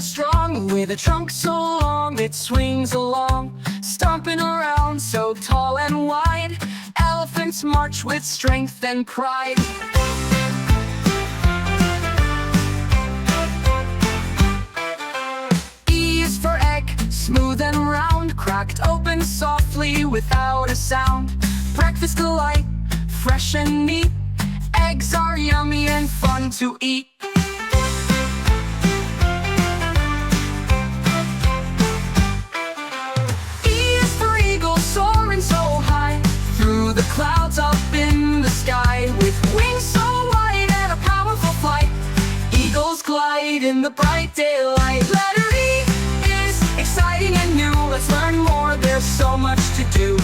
and strong, with a trunk so long it swings along, stomping around so tall and wide. Elephants march with strength and pride. E is for egg, smooth and round, cracked open softly without a sound. Breakfast delight, fresh and neat. Eggs are yummy and fun to eat. E is for eagle, soaring so high, through the clouds up in the sky. With wings so wide and a powerful flight, eagles glide in the bright daylight. Letter E is exciting and new. Let's learn more, there's so much to do.